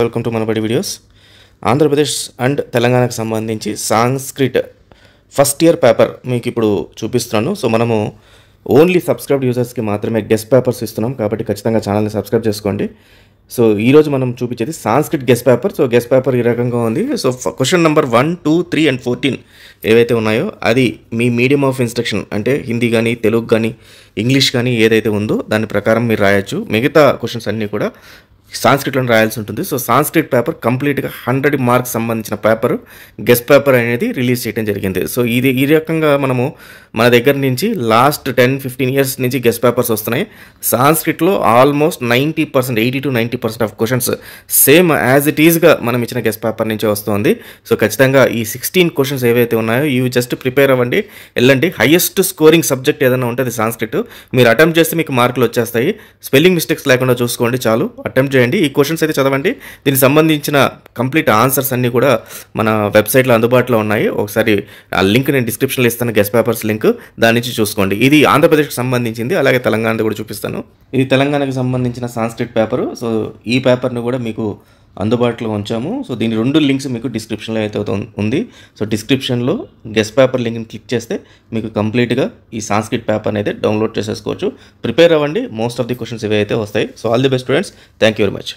Welcome to Manabadi videos. Andhra Pradesh and తెలంగాణకు సంబంధించి Sanskrit first year paper మీకు ఇప్పుడు చూపిస్తున్నాను. సో మనము ఓన్లీ సబ్స్క్రైబ్డ్ యూజర్స్కి మాత్రమే గెస్ట్ పేపర్స్ ఇస్తున్నాం కాబట్టి ఖచ్చితంగా ఛానల్ని సబ్స్క్రైబ్ చేసుకోండి. సో ఈరోజు మనం చూపించేది Sanskrit guest paper. So guest paper ఈ రకంగా ఉంది. సో క్వశ్చన్ నెంబర్ 1, 2, 3 and 14 ఏవైతే ఉన్నాయో అది మీ మీడియం ఆఫ్ ఇన్స్ట్రక్షన్ అంటే హిందీ కానీ తెలుగు కానీ ఇంగ్లీష్ కానీ ఏదైతే ఉందో దాని ప్రకారం మీరు రాయొచ్చు. మిగతా క్వశ్చన్స్ అన్నీ కూడా సాంస్క్రిట్లో రాయాల్సి ఉంటుంది. సో సాంస్క్రిట్ పేపర్ కంప్లీట్గా 100 మార్క్స్ సంబంధించిన పేపర్ గెస్ట్ పేపర్ అనేది రిలీజ్ చేయడం జరిగింది. సో ఇది ఈ రకంగా మనము మన దగ్గర నుంచి లాస్ట్ 10-15 ఇయర్స్ నుంచి గెస్ట్ పేపర్స్ వస్తున్నాయి. సాంస్క్రిట్లో almost 90%, 80 to 90% of questions same as it ఈజ్గా మనం ఇచ్చిన గెస్ట్ పేపర్ నుంచే వస్తుంది. సో ఖచ్చితంగా ఈ 16 క్వశ్చన్స్ ఏవైతే ఉన్నాయో ఇవి జస్ట్ ప్రిపేర్ అవ్వండి, వెళ్ళండి. హైయెస్ట్ స్కోరింగ్ సబ్జెక్ట్ ఏదైనా ఉంటుంది సాంస్క్రిట్, మీరు అటెంప్ట్ చేస్తే మీకు మార్కులు వచ్చేస్తాయి. స్పెల్లింగ్ మిస్టేక్స్ లేకుండా చూసుకోండి చాలు, అటెంప్ట్ చేయండి. ఈ క్వశ్చన్స్ అయితే చదవండి. దీనికి సంబంధించిన కంప్లీట్ ఆన్సర్స్ అన్నీ కూడా మన వెబ్సైట్లో అందుబాటులో ఉన్నాయి. ఒకసారి ఆ లింక్ నేను డిస్క్రిప్షన్లో ఇస్తాను, గెస్ట్ పేపర్స్ లింక్, దాని నుంచి చూసుకోండి. ఇది ఆంధ్రప్రదేశ్కి సంబంధించింది, అలాగే తెలంగాణది కూడా చూపిస్తాను. ఇది తెలంగాణకి సంబంధించిన సాంస్క్రిట్ పేపరు. సో ఈ పేపర్ను కూడా మీకు అందుబాటులో ఉంచాము. సో దీని 2 లింక్స్ మీకు డిస్క్రిప్షన్లో అయితే ఉంది. సో డిస్క్రిప్షన్లో గెస్ట్ పేపర్ లింక్ని క్లిక్ చేస్తే మీకు కంప్లీట్గా ఈ సాంస్క్రిట్ పేపర్ అయితే డౌన్లోడ్ చేసేసుకోవచ్చు. ప్రిపేర్ అవ్వండి, మోస్ట్ ఆఫ్ ది క్వశ్చన్స్ ఇవైతే వస్తాయి. So all the best students, thank you very much.